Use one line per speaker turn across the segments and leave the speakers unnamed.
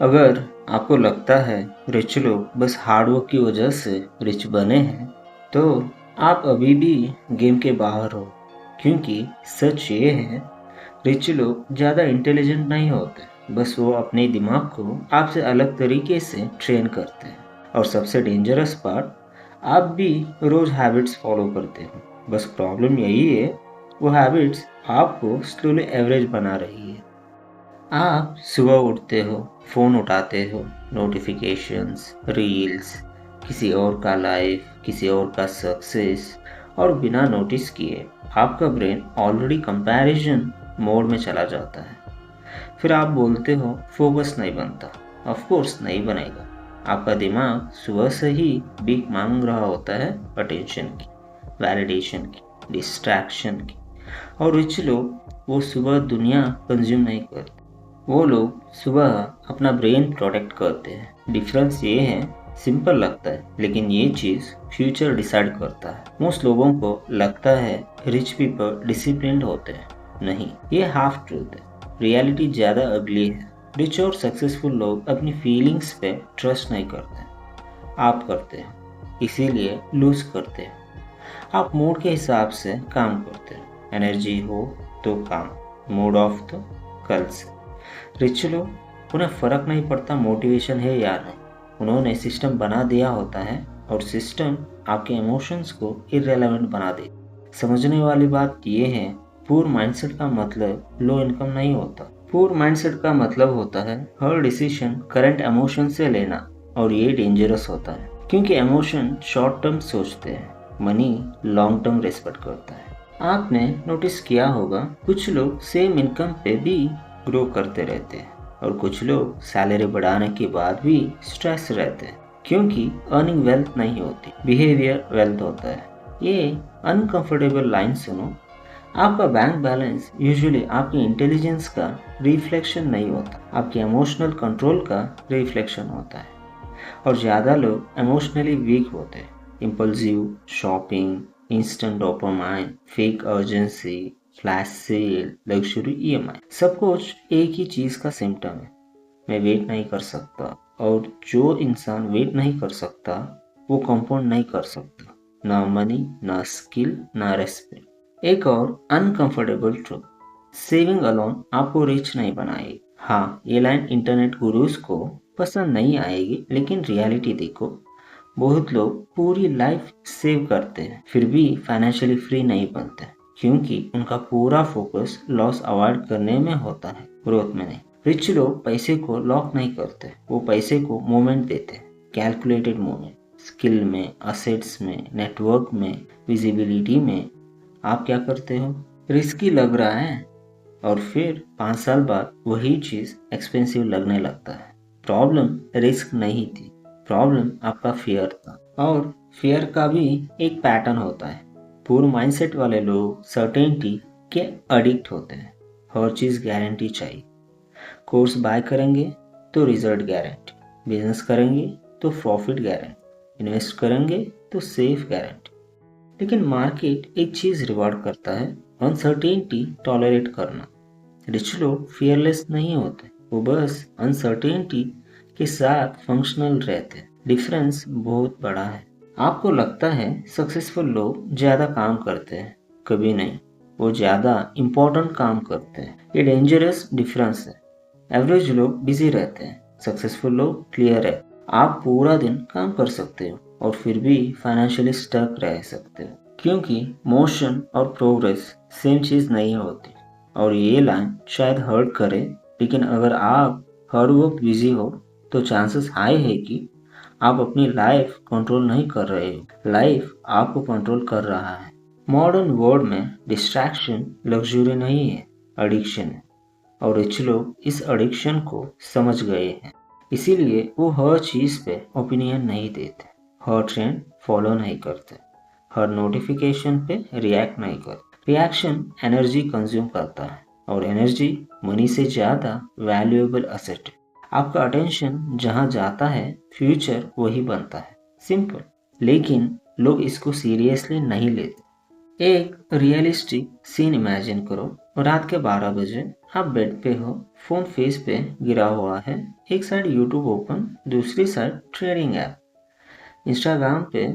अगर आपको लगता है रिच लोग बस हार्डवर्क की वजह से रिच बने हैं, तो आप अभी भी गेम के बाहर हो। क्योंकि सच ये है, रिच लोग ज़्यादा इंटेलिजेंट नहीं होते, बस वो अपने दिमाग को आपसे अलग तरीके से ट्रेन करते हैं। और सबसे डेंजरस पार्ट, आप भी रोज़ हैबिट्स फॉलो करते हो, बस प्रॉब्लम यही है, वो हैबिट्स आपको स्लोली एवरेज बना रही है। आप सुबह उठते हो, फ़ोन उठाते हो, नोटिफिकेशंस, रील्स, किसी और का लाइफ, किसी और का सक्सेस, और बिना नोटिस किए आपका ब्रेन ऑलरेडी कंपैरिजन मोड में चला जाता है। फिर आप बोलते हो फोकस नहीं बनता। ऑफ कोर्स नहीं बनेगा। आपका दिमाग सुबह से ही भीख मांग रहा होता है अटेंशन की, वैलिडेशन की, डिस्ट्रैक्शन की। और रिच लोग वो सुबह दुनिया कंज्यूम नहीं करते, वो लोग सुबह अपना ब्रेन प्रोटेक्ट करते हैं। डिफरेंस ये है, सिंपल लगता है लेकिन ये चीज़ फ्यूचर डिसाइड करता है। मोस्ट लोगों को लगता है रिच पीपल डिसिप्लिन्ड होते हैं। नहीं, ये हाफ ट्रूथ है। रियलिटी ज़्यादा अगली है। रिच और सक्सेसफुल लोग अपनी फीलिंग्स पे ट्रस्ट नहीं करते। आप करते हो, इसीलिए लूज करते हो। आप मूड के हिसाब से काम करते हो। एनर्जी हो तो काम, मूड ऑफ तो कल से। रिच लोग, उन्हें फ़र्क नहीं पड़ता मोटिवेशन है या नहीं। उन्होंने सिस्टम बना दिया होता है और सिस्टम आपके इमोशंस को इररेलेवेंट बना दे। समझने वाली बात यह है, पूर माइंडसेट का मतलब लो इनकम नहीं होता। पूर माइंडसेट का मतलब होता है हर डिसीजन करंट इमोशन से लेना। और ये डेंजरस होता है क्योंकि इमोशन शॉर्ट टर्म सोचते हैं, मनी लॉन्ग टर्म रिस्पेक्ट करता है। आपने नोटिस किया होगा, कुछ लोग सेम इनकम पे भी ग्रो करते रहते हैं और कुछ लोग सैलरी बढ़ाने के बाद भी स्ट्रेस रहते हैं, क्योंकि अर्निंग वेल्थ नहीं होती, बिहेवियर वेल्थ होता है। ये अनकंफर्टेबल लाइन सुनो, आपका बैंक बैलेंस यूजुअली आपकी इंटेलिजेंस का रिफ्लेक्शन नहीं होता, आपके इमोशनल कंट्रोल का रिफ्लेक्शन होता है। और ज़्यादा लोग इमोशनली वीक होते हैं। Impulsive shopping, instant dopamine, fake urgency, flash sale, luxury EMI, सब कुछ एक ही चीज़ का सिम्टम है। मैं वेट नहीं कर सकता। और जो इंसान वेट नहीं कर सकता, वो कंपाउंड नहीं कर सकता। ना मनी, ना स्किल, ना रेस्पेक्ट। एक और अनकंफर्टेबल ट्रूथ, सेविंग अलोन आपको रिच नहीं बनाएगी। हाँ, ये लाइन इंटरनेट गुरुज को पसंद नहीं आएगी, लेकिन रियलिटी देखो, बहुत लोग पूरी लाइफ सेव करते हैं फिर भी फाइनेंशियली फ्री नहीं बनते, क्योंकि उनका पूरा फोकस लॉस अवॉइड करने में होता है, ग्रोथ में नहीं। रिच लोग पैसे को लॉक नहीं करते, वो पैसे को मूवमेंट देते हैं, कैलकुलेटेड मूवमेंट, स्किल में, असेट्स में, नेटवर्क में, विजिबिलिटी में। आप क्या करते हो? रिस्की लग रहा है और फिर 5 साल बाद वही चीज़ एक्सपेंसिव लगने लगता है। प्रॉब्लम रिस्क नहीं थी, प्रॉब्लम आपका फियर था। और फियर का भी एक पैटर्न होता है। पूर माइंडसेट वाले लोग सर्टेनिटी के एडिक्ट होते हैं। हर चीज़ गारंटी चाहिए। कोर्स बाय करेंगे तो रिजल्ट गारंटी, बिजनेस करेंगे तो प्रॉफिट गारंटी, इन्वेस्ट करेंगे तो सेफ गारंटी। लेकिन मार्केट एक चीज़ रिवॉर्ड करता है, अनसर्टेनिटी टॉलरेट करना। रिच लोग फियरलेस नहीं होते, वो बस अनसर्टेनिटी के साथ फंक्शनल रहते हैं। डिफरेंस बहुत बड़ा है। आपको लगता है सक्सेसफुल लोग ज़्यादा काम करते हैं, कभी नहीं, वो ज़्यादा इम्पोर्टेंट काम करते हैं। ये डेंजरस डिफरेंस है। एवरेज लोग बिजी रहते हैं, सक्सेसफुल लोग क्लियर है। आप पूरा दिन काम कर सकते हो और फिर भी फाइनेंशियली स्टक रह सकते हो, क्योंकि मोशन और प्रोग्रेस सेम चीज़ नहीं होती। और ये लाइन शायद हर्ट करे, लेकिन अगर आप हर वक्त बिजी हो तो चांसेस हाई है कि आप अपनी लाइफ कंट्रोल नहीं कर रहे हो, लाइफ आपको कंट्रोल कर रहा है। मॉडर्न वर्ल्ड में डिस्ट्रैक्शन लग्जरी नहीं है, एडिक्शन है। और रिच लोग इस एडिक्शन को समझ गए हैं, इसीलिए वो हर चीज़ पे ओपिनियन नहीं देते, हर ट्रेंड फॉलो नहीं करते, हर नोटिफिकेशन पे रिएक्ट नहीं करते। रिएक्शन एनर्जी कंज्यूम करता है और एनर्जी मनी से ज़्यादा वैल्यूएबल असेट है। आपका अटेंशन जहाँ जाता है, फ्यूचर वही बनता है। सिंपल। लेकिन लोग इसको सीरियसली नहीं लेते। एक रियलिस्टिक सीन इमेजिन करो, रात के 12 बजे आप बेड पे हो, फोन फेस पे गिरा हुआ है, एक साइड यूट्यूब ओपन, दूसरी साइड ट्रेडिंग ऐप। इंस्टाग्राम पे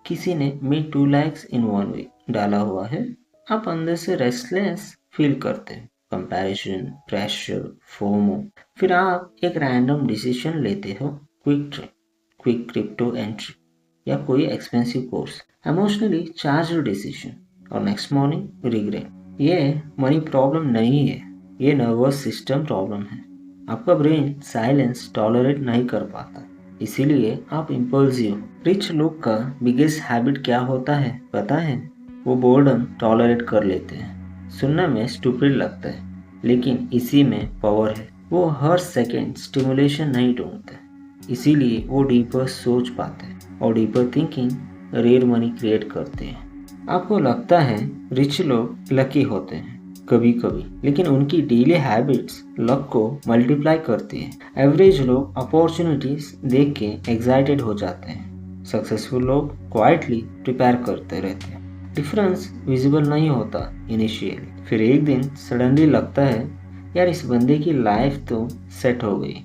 किसी ने मेड 2 लाइक्स इन 1 वीक डाला हुआ है। आप अंदर से रेस्टलेस फील करते हैं, कंपैरिजन, प्रेशर, फोमो। फिर आप एक रैंडम डिसीजन लेते हो, quick trade, quick crypto entry या कोई expensive course, emotionally charge decision, और नेक्स्ट मॉर्निंग रिग्रेट। ये मनी प्रॉब्लम नहीं है, ये नर्वस सिस्टम प्रॉब्लम है। आपका ब्रेन साइलेंस टॉलरेट नहीं कर पाता, इसीलिए आप इम्पल्सिव हो। रिच लोग का बिगेस्ट हैबिट क्या होता है पता है? वो बोर्डम टॉलरेट कर लेते हैं। सुनने में स्टूपिड लगता है, लेकिन इसी में पावर है। वो हर सेकेंड स्टिमुलेशन नहीं ढूंढते, इसीलिए वो डीपर सोच पाते हैं, और deeper thinking rare money create करते हैं। आपको लगता है रिच लोग लकी होते हैं कभी कभी, लेकिन उनकी डेली हैबिट्स लक को मल्टीप्लाई करती है। एवरेज लोग अपॉर्चुनिटीज देख के एक्साइटेड हो जाते हैं, सक्सेसफुल लोग क्वाइटली प्रिपेयर करते रहते हैं। डिफरेंस विजिबल नहीं होता इनिशियली, फिर एक दिन सडनली लगता है यार इस बंदे की लाइफ तो सेट हो गई।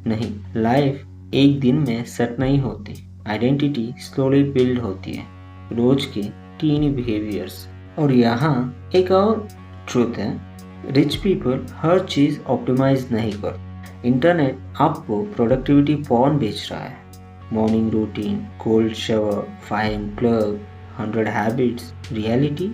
नहीं, लाइफ एक दिन में सेट नहीं होती, आइडेंटिटी स्लोली बिल्ड होती है, रोज के टीनी बिहेवियर्स। और यहाँ एक और ट्रूथ है, रिच पीपल हर चीज ऑप्टिमाइज नहीं करते। इंटरनेट आपको प्रोडक्टिविटी पॉर्न बेच रहा है, morning routine, cold shower, 5 club, 100 habits. Reality,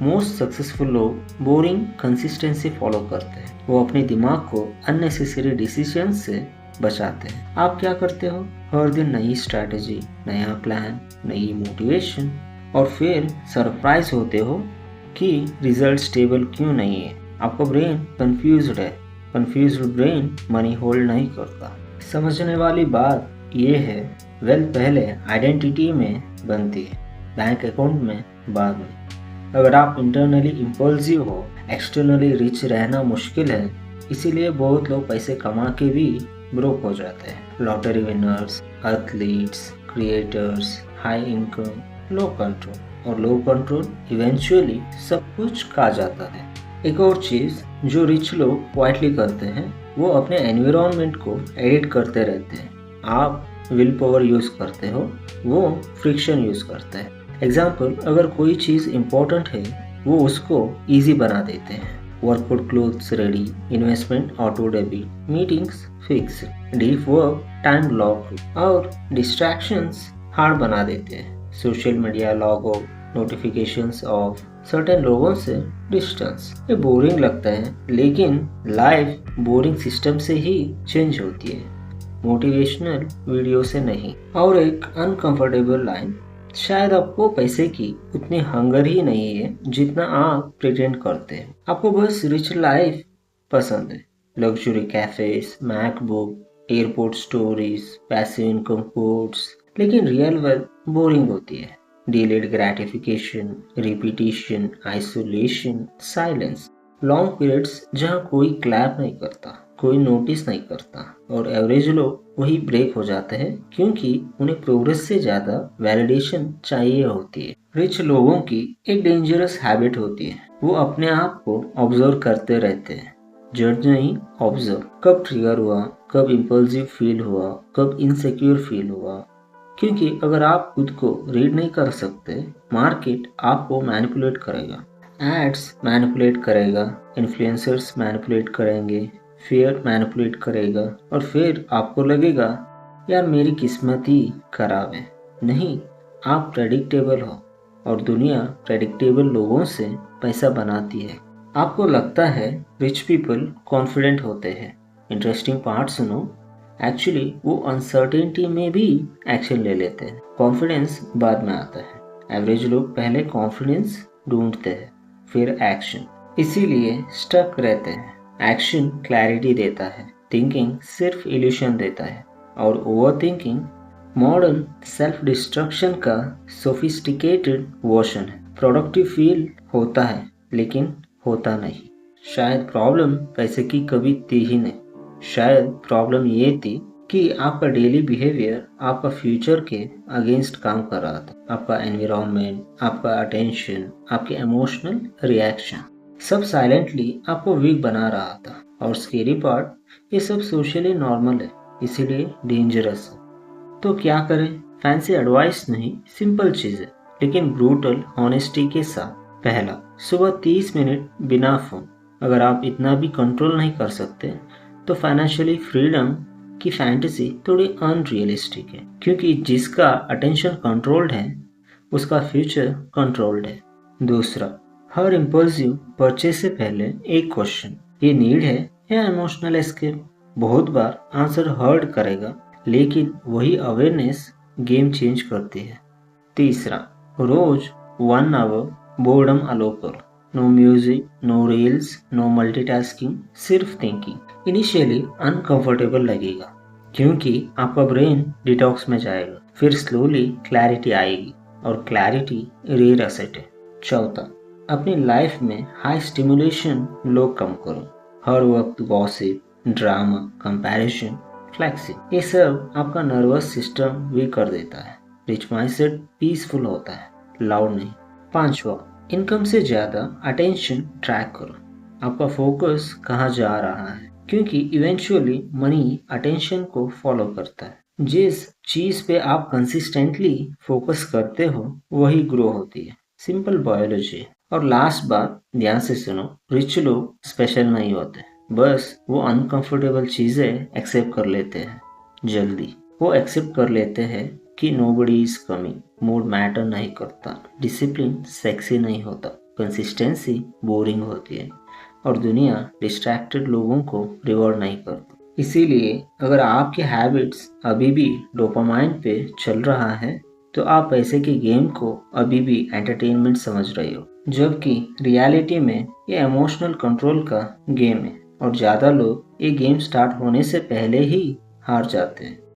most successful लोग बोरिंग कंसिस्टेंसी फॉलो करते हैं। वो अपने दिमाग को अननेसेसरी डिसीजन से बचाते हैं। आप क्या करते हो? हर दिन नई स्ट्रैटेजी, नया प्लान, नई मोटिवेशन, और फिर सरप्राइज होते हो कि रिजल्ट स्टेबल क्यों नहीं है। आपका ब्रेन कंफ्यूज्ड है, कंफ्यूज्ड ब्रेन मनी होल्ड नहीं करता। समझने वाली बात ये है, वेल्थ पहले आइडेंटिटी में बनती है, बैंक अकाउंट में बाद में। अगर आप इंटरनली इम्पल्सिव हो, एक्सटर्नली रिच रहना मुश्किल है। इसीलिए बहुत लोग पैसे कमा के भी ब्रोक हो जाते हैं। Lottery winners, athletes, creators, high income, low control, और लो कंट्रोल इवेंचुअली सब कुछ खा जाता है। एक और चीज जो रिच लोग क्वाइटली करते हैं, वो अपने एनवायरनमेंट को एडिट करते रहते हैं। आप विल पावर यूज करते हो, वो फ्रिक्शन यूज करते हैं। एग्जाम्पल, अगर कोई चीज इंपॉर्टेंट है, वो उसको इजी बना देते हैं। Workout clothes ready, investment auto debit, meetings fix, deep work time block, और डिस्ट्रैक्शंस हार्ड बना देते हैं। Social media log of, notifications of, certain लोगों से डिस्टेंस। ये बोरिंग लगता है, लेकिन लाइफ बोरिंग सिस्टम से ही चेंज होती है, मोटिवेशनल वीडियो से नहीं। और एक अनकंफर्टेबल लाइन, शायद आपको पैसे की उतनी हंगर ही नहीं है जितना आप प्रिटेंड करते हैं। आपको बस रिच लाइफ पसंद है, luxury cafes, MacBook, airport stories, passive income codes, लेकिन रियल वेल्थ बोरिंग होती है। Delayed gratification, repetition, isolation, silence, long periods जहाँ कोई क्लैप नहीं करता, कोई नोटिस नहीं करता, और एवरेज लोग वही ब्रेक हो जाते हैं क्योंकि उन्हें प्रोग्रेस से ज्यादा वैलिडेशन चाहिए होती है। रिच लोगों की एक डेंजरस हैबिट होती है, वो अपने आप को ऑब्जर्व करते रहते हैं, जज नहीं ऑब्जर्व। कब ट्रिगर हुआ, कब इम्पल्सिव फील हुआ, कब इनसिक्योर फील हुआ। क्योंकि अगर आप खुद को रीड नहीं कर सकते, मार्केट आपको मैनिपुलेट करेगा, एड्स मैनिपुलेट करेगा, इन्फ्लुएंसर्स मैनिपुलेट करेंगे, फियर मैनिपुलेट करेगा, और फिर आपको लगेगा यार मेरी किस्मत ही खराब है। नहीं, आप प्रेडिक्टेबल हो, और दुनिया प्रेडिक्टेबल लोगों से पैसा बनाती है। आपको लगता है रिच पीपल कॉन्फिडेंट होते हैं। इंटरेस्टिंग पार्ट सुनो, एक्चुअली वो अनसर्टेनिटी में भी एक्शन ले लेते हैं। कॉन्फिडेंस बाद में आता है। एवरेज लोग पहले कॉन्फिडेंस ढूंढते हैं, फिर एक्शन, इसीलिए स्टक रहते हैं। एक्शन क्लैरिटी देता है, थिंकिंग सिर्फ इल्यूशन देता है, और over thinking modern self destruction का सोफिस्टिकेटेड वर्जन है। प्रोडक्टिव फील होता है, लेकिन होता नहीं। शायद प्रॉब्लम पैसे की कभी थी ही नहीं, शायद प्रॉब्लम ये थी कि आपका डेली बिहेवियर आपका फ्यूचर के अगेंस्ट काम कर रहा था। आपका एनवायरनमेंट, आपका अटेंशन, आपके इमोशनल रिएक्शन। सब साइलेंटली आपको वीक बना रहा था। और स्केरी पार्ट, ये सब सोशली नॉर्मल है, इसीलिए डेंजरस है। तो क्या करें? फैंसी एडवाइस नहीं, सिंपल चीज़ है, लेकिन ब्रूटल ऑनेस्टी के साथ। पहला, सुबह 30 मिनट बिना फोन। अगर आप इतना भी कंट्रोल नहीं कर सकते तो फाइनेंशियली फ्रीडम की फैंटेसी थोड़ी अनरियलिस्टिक है, क्योंकि जिसका अटेंशन कंट्रोल्ड है उसका फ्यूचर कंट्रोल्ड है। दूसरा, हर इम्पल्सिव परचेज से पहले एक क्वेश्चन, ये नीड है या इमोशनल एस्केप? बहुत बार आंसर हर्ट करेगा, लेकिन वही अवेयरनेस गेम चेंज करती है। तीसरा, रोज 1 आवर बोर्डम अलो करो। No music, no reels, no multitasking, सिर्फ थिंकिंग। इनिशियली अनकंफर्टेबल लगेगा, क्योंकि आपका ब्रेन डिटॉक्स में जाएगा, फिर स्लोली क्लैरिटी आएगी, और क्लैरिटी रेयर एसेट है। चौथा, अपनी लाइफ में हाई स्टिमुलेशन लोग कम करो। हर वक्त गॉसिप, ड्रामा, कंपैरिजन, फ्लैक्सिंग, ये सब आपका नर्वस सिस्टम वीक कर देता है। रिच माइंडसेट पीसफुल होता है, लाउड नहीं। पांचवा, इनकम से ज्यादा अटेंशन ट्रैक करो। आपका फोकस कहाँ जा रहा है, क्योंकि इवेंचुअली मनी अटेंशन को फॉलो करता है। जिस चीज पे आप कंसिस्टेंटली फोकस करते हो वही ग्रो होती है। Simple biology. और लास्ट बात, ध्यान से सुनो, रिच लोग स्पेशल नहीं होते, बस वो अनकंफर्टेबल चीजें एक्सेप्ट कर लेते हैं जल्दी। वो एक्सेप्ट कर लेते हैं कि nobody is coming, mood matter नहीं करता, डिसिप्लिन सेक्सी नहीं होता, कंसिस्टेंसी बोरिंग होती है, और दुनिया डिस्ट्रैक्टेड लोगों को रिवॉर्ड नहीं करती। इसीलिए अगर आपके हैबिट्स अभी भी डोपामाइन पे चल रहा है तो आप पैसे के गेम को अभी भी एंटरटेनमेंट समझ रहे हो, जबकि रियलिटी में ये इमोशनल कंट्रोल का गेम है, और ज़्यादा लोग ये गेम स्टार्ट होने से पहले ही हार जाते हैं।